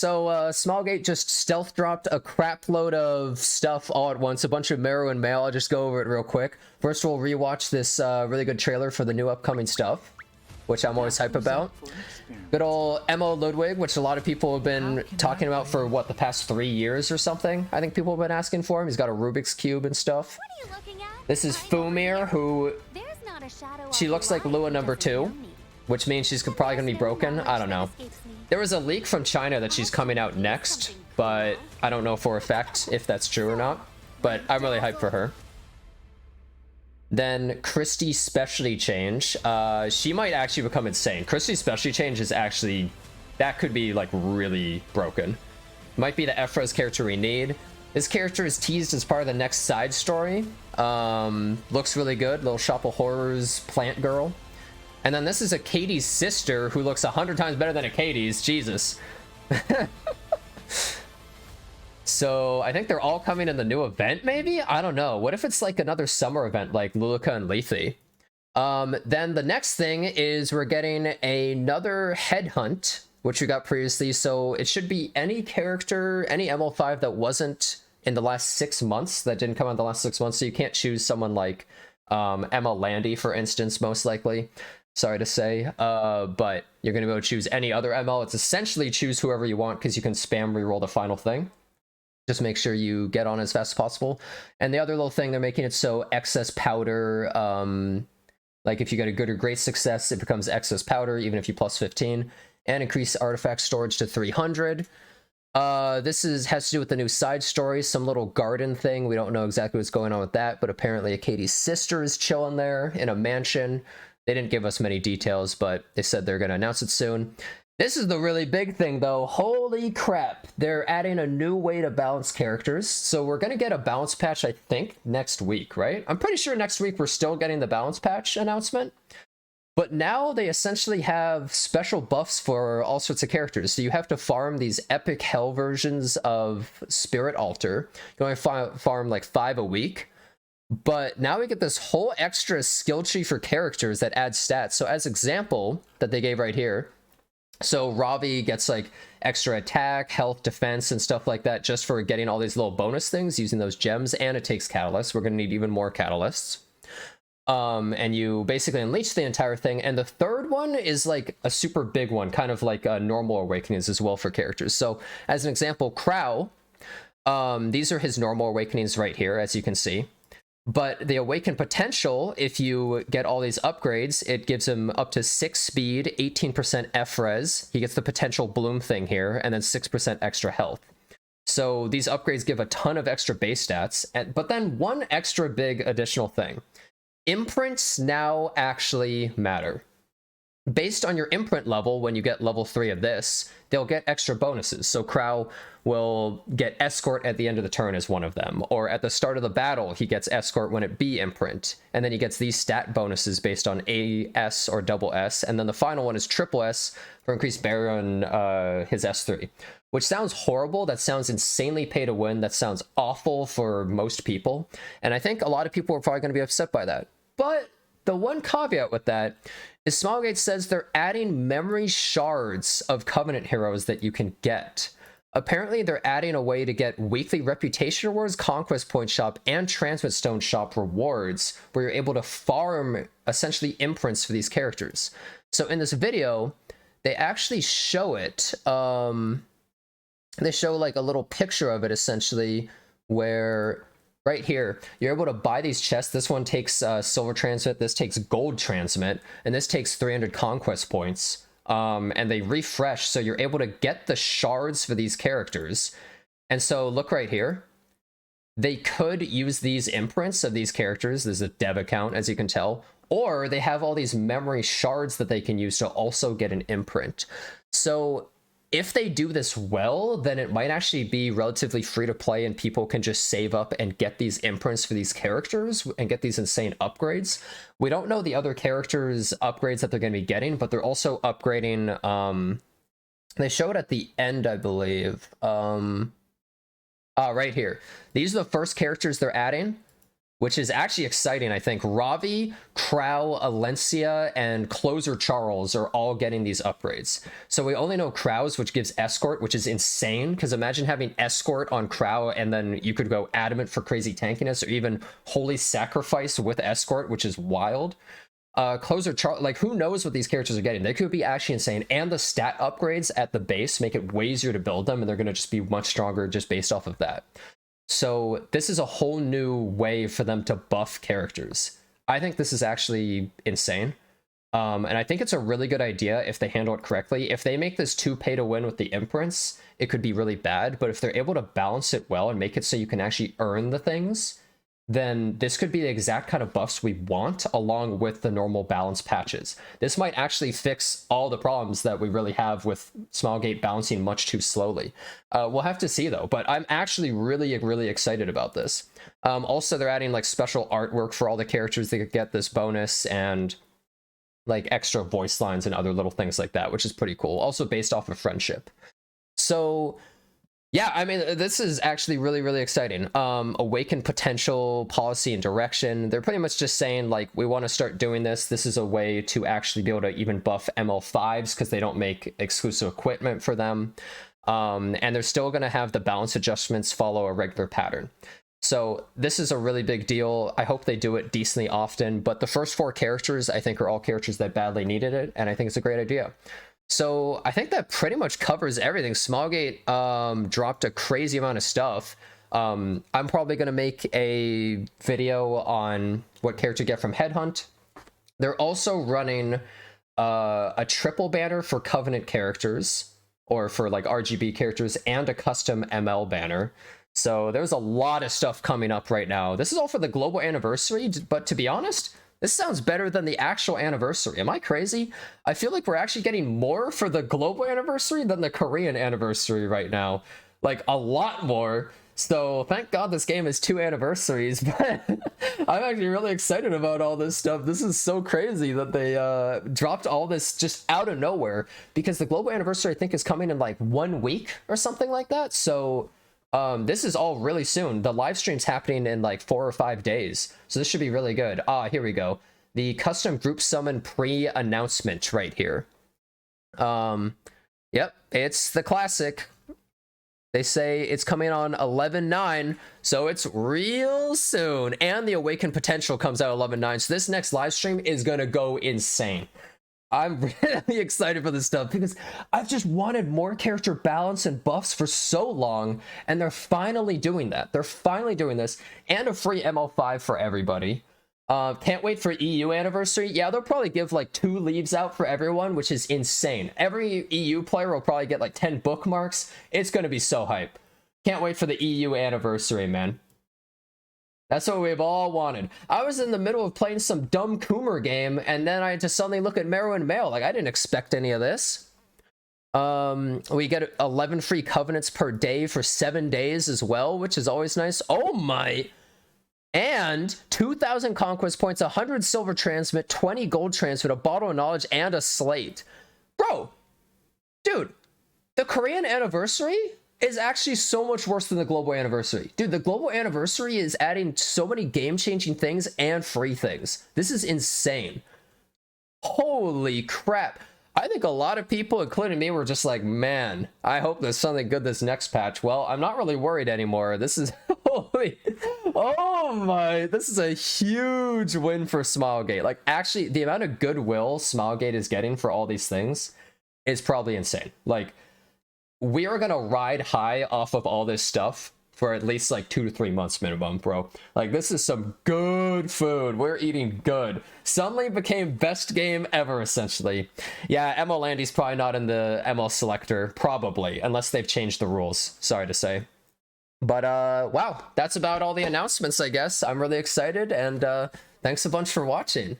So, Smallgate just stealth dropped a crap load of stuff all at once, a bunch of marrow and mail. I'll just go over it real quick. First, we'll rewatch this really good trailer for the new upcoming stuff, which I'm always hype about. Good old ML Ludwig, which a lot of people have been talking about for, what, the past 3 years or something? I think people have been asking for him. He's got a Rubik's Cube and stuff. This is Fumir, who... She looks like Lua number 2, which means she's probably going to be broken. I don't know. There was a leak from China that she's coming out next, but I don't know for a fact if that's true or not. But I'm really hyped for her. Then Christie's Specialty Change. She might actually become insane. Christie's Specialty Change is actually... That could be, like, really broken. Might be the Ephra's character we need. This character is teased as part of the next side story. Looks really good. Little Shop of Horrors plant girl. And then this is a Katie's sister who looks 100 times better than a Katie's. Jesus. So I think they're all coming in the new event, maybe? I don't know. What if it's like another summer event like Lulika and Lethe? Then the next thing is we're getting another headhunt, which we got previously. So it should be any character, any ML5 that wasn't in the last 6 months, that didn't come out in the last 6 months. So you can't choose someone like ML Landy, for instance, most likely. Sorry to say, but you're going to be able to choose any other ML. It's essentially choose whoever you want because you can spam reroll the final thing. Just make sure you get on as fast as possible. And the other little thing, they're making it so excess powder, like if you get a good or great success, it becomes excess powder, even if you plus 15. And increase artifact storage to 300. This has to do with the new side story, some little garden thing. We don't know exactly what's going on with that, but apparently a Katie's sister is chilling there in a mansion. They didn't give us many details, but they said they're going to announce it soon. This is the really big thing, though. Holy crap. They're adding a new way to balance characters. So we're going to get a balance patch, I think, next week, right? I'm pretty sure next week we're still getting the balance patch announcement. But now they essentially have special buffs for all sorts of characters. So you have to farm these epic hell versions of Spirit Altar. You only farm like 5 a week. But now we get this whole extra skill tree for characters that adds stats. So as example that they gave right here, so Ravi gets like extra attack, health, defense, and stuff like that just for getting all these little bonus things using those gems, and it takes catalysts. We're going to need even more catalysts. And you basically unleash the entire thing. And the third one is like a super big one, kind of like normal awakenings as well for characters. So as an example, Crow, these are his normal awakenings right here, as you can see. But the awaken potential, if you get all these upgrades, it gives him up to 6 speed, 18% F-res. He gets the potential bloom thing here, and then 6% extra health. So these upgrades give a ton of extra base stats. But then one extra big additional thing. Imprints now actually matter. Based on your imprint level, when you get level 3 of this, they'll get extra bonuses. So Crow will get Escort at the end of the turn as one of them. Or at the start of the battle, he gets Escort when it be imprint. And then he gets these stat bonuses based on AS or double S. And then the final one is triple S for increased barrier on his S3. Which sounds horrible. That sounds insanely pay to win. That sounds awful for most people. And I think a lot of people are probably going to be upset by that. But the one caveat with that is Smallgate says they're adding memory shards of Covenant heroes that you can get. Apparently, they're adding a way to get weekly reputation rewards, conquest point shop, and transmit stone shop rewards, where you're able to farm essentially imprints for these characters. So in this video, they actually show it. They show like a little picture of it essentially, where right here you're able to buy these chests. This one takes silver transmit, this takes gold transmit, and this takes 300 conquest points. And they refresh, so you're able to get the shards for these characters. And so look right here. They could use these imprints of these characters. There's a dev account, as you can tell. Or they have all these memory shards that they can use to also get an imprint. So if they do this well, then it might actually be relatively free to play and people can just save up and get these imprints for these characters and get these insane upgrades. We don't know the other characters' upgrades that they're going to be getting, but they're also upgrading. They show it at the end, I believe. Right here. These are the first characters they're adding. which is actually exciting. I think Ravi, Crow, Alencia, and Closer Charles are all getting these upgrades. So we only know Crow's, which gives Escort, which is insane, because imagine having Escort on Crow, and then you could go Adamant for crazy tankiness, or even Holy Sacrifice with Escort, which is wild. Closer Charles, like, who knows what these characters are getting? They could be actually insane, and the stat upgrades at the base make it way easier to build them, and they're going to just be much stronger just based off of that. So this is a whole new way for them to buff characters. I think this is actually insane. And I think it's a really good idea if they handle it correctly. If they make this too pay to win with the imprints, it could be really bad. But if they're able to balance it well and make it so you can actually earn the things, then this could be the exact kind of buffs we want along with the normal balance patches. This might actually fix all the problems that we really have with Smilegate balancing much too slowly. We'll have to see though, but I'm actually really excited about this. Also, they're adding like special artwork for all the characters that could get this bonus, and like extra voice lines and other little things like that, which is pretty cool. Also based off of friendship. So yeah, I mean, this is actually really exciting. Awaken potential, policy, and direction. They're pretty much just saying, like, we want to start doing this. This is a way to actually be able to even buff ML5s because they don't make exclusive equipment for them. And they're still going to have the balance adjustments follow a regular pattern. So this is a really big deal. I hope they do it decently often. But the first 4 characters, I think, are all characters that badly needed it. And I think it's a great idea. So I think that pretty much covers everything. Smilegate dropped a crazy amount of stuff. I'm probably going to make a video on what character to get from Headhunt. They're also running a triple banner for Covenant characters, or for like RGB characters, and a custom ML banner. So there's a lot of stuff coming up right now. This is all for the global anniversary, but to be honest, this sounds better than the actual anniversary. Am I crazy? I feel like we're actually getting more for the global anniversary than the Korean anniversary right now. Like, a lot more. So thank God this game has 2 anniversaries, but I'm actually really excited about all this stuff. This is so crazy that they dropped all this just out of nowhere, because the global anniversary, I think, is coming in like 1 week or something like that. So this is all really soon. The live stream's happening in like 4 or 5 days, so this should be really good. Here we go. The custom group summon pre-announcement right here. Yep, it's the classic. They say it's coming on 11/9, so it's real soon. And the Awaken potential comes out 11/9, so this next live stream is gonna go insane. I'm really excited for this stuff because I've just wanted more character balance and buffs for so long, and they're finally doing that. They're finally doing this, and a free ML5 for everybody. Can't wait for EU anniversary. Yeah, they'll probably give like 2 leaves out for everyone, which is insane. Every EU player will probably get like 10 bookmarks. It's going to be so hype. Can't wait for the EU anniversary, man. That's what we've all wanted. I was in the middle of playing some dumb Coomer game, and then I had to suddenly look at Merwin Mail. Like, I didn't expect any of this. We get 11 free covenants per day for 7 days as well, which is always nice. Oh my! And 2,000 conquest points, 100 silver transmit, 20 gold transmit, a bottle of knowledge, and a slate. Bro, dude, the Korean anniversary is actually so much worse than the global anniversary. Dude, the global anniversary is adding so many game-changing things and free things. This is insane. Holy crap. I think a lot of people, including me, were just like, man, I hope there's something good this next patch. Well, I'm not really worried anymore. This is, holy, oh my, this is a huge win for Smilegate. Like, actually, the amount of goodwill Smilegate is getting for all these things is probably insane. Like, we are gonna ride high off of all this stuff for at least like 2 to 3 months minimum, bro. Like, this is some good food. We're eating good. Suddenly became best game ever, essentially. Yeah, ML Landy's probably not in the ML selector, probably, unless they've changed the rules, sorry to say. But wow, that's about all the announcements, I guess. I'm really excited, and thanks a bunch for watching.